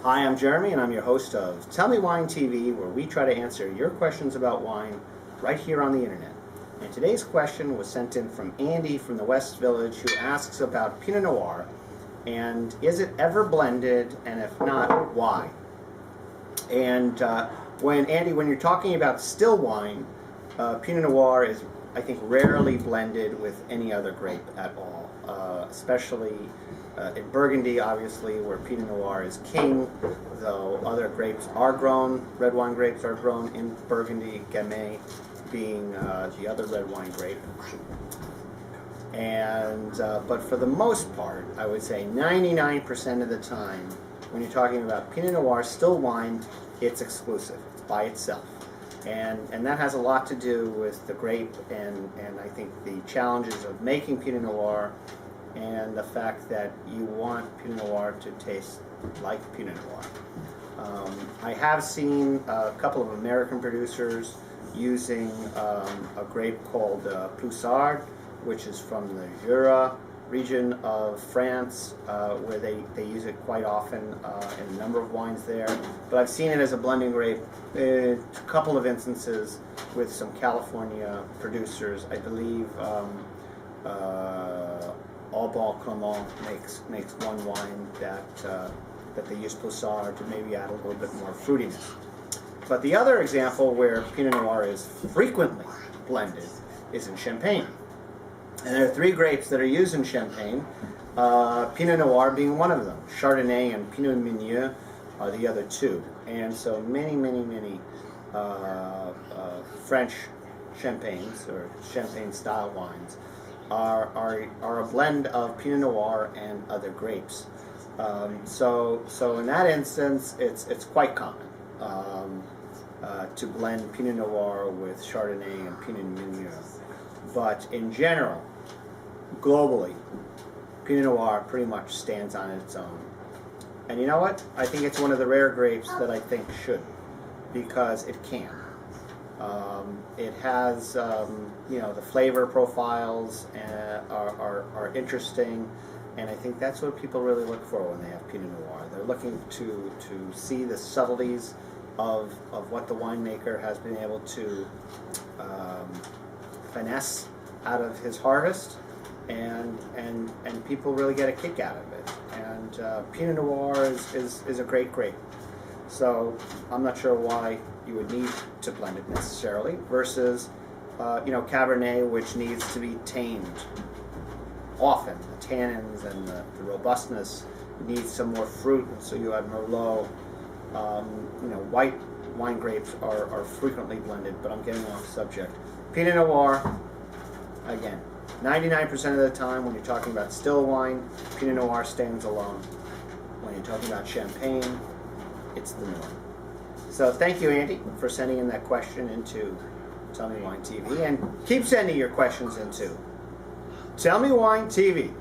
Hi, I'm Jeremy, and I'm your host of Tell Me Wine TV, where we try to answer your questions about wine right here on the internet. And today's question was sent in from Andy from the West Village, who asks about Pinot Noir, and is it ever blended, and if not, why? And when you're talking about still wine, Pinot Noir is, I think, rarely blended with any other grape at all, especially in Burgundy, obviously, where Pinot Noir is king, though other grapes are grown, red wine grapes are grown in Burgundy, Gamay being the other red wine grape. And but for the most part, I would say 99% of the time, when you're talking about Pinot Noir still wine, it's exclusive. It's by itself. And that has a lot to do with the grape and I think the challenges of making Pinot Noir and the fact that you want Pinot Noir to taste like Pinot Noir. I have seen a couple of American producers using a grape called Poussard, which is from the Jura region of France, where they use it quite often in a number of wines there. But I've seen it as a blending grape in a couple of instances with some California producers. I believe Alban Clement makes one wine that they use Poussard to maybe add a little bit more fruitiness. But the other example where Pinot Noir is frequently blended is in Champagne. And there are three grapes that are used in Champagne, Pinot Noir being one of them. Chardonnay and Pinot Meunier are the other two. And so many French Champagnes, or Champagne-style wines, are a blend of Pinot Noir and other grapes. So in that instance, it's quite common to blend Pinot Noir with Chardonnay and Pinot Meunier. But in general, globally, Pinot Noir pretty much stands on its own. And you know what? I think it's one of the rare grapes that I think should, because it can. It has, the flavor profiles are interesting, and I think that's what people really look for when they have Pinot Noir. They're looking to see the subtleties of what the winemaker has been able to finesse out of his harvest, and people really get a kick out of it. And Pinot Noir is a great grape. So I'm not sure why you would need to blend it necessarily, versus Cabernet, which needs to be tamed often. The tannins and the robustness needs some more fruit, and so you have Merlot. White wine grapes are frequently blended, but I'm getting off subject. Pinot Noir, again, 99% of the time when you're talking about still wine, Pinot Noir stands alone. When you're talking about Champagne, it's the norm. So thank you, Andy, for sending in that question into Tell Me Wine TV, and keep sending your questions into Tell Me Wine TV.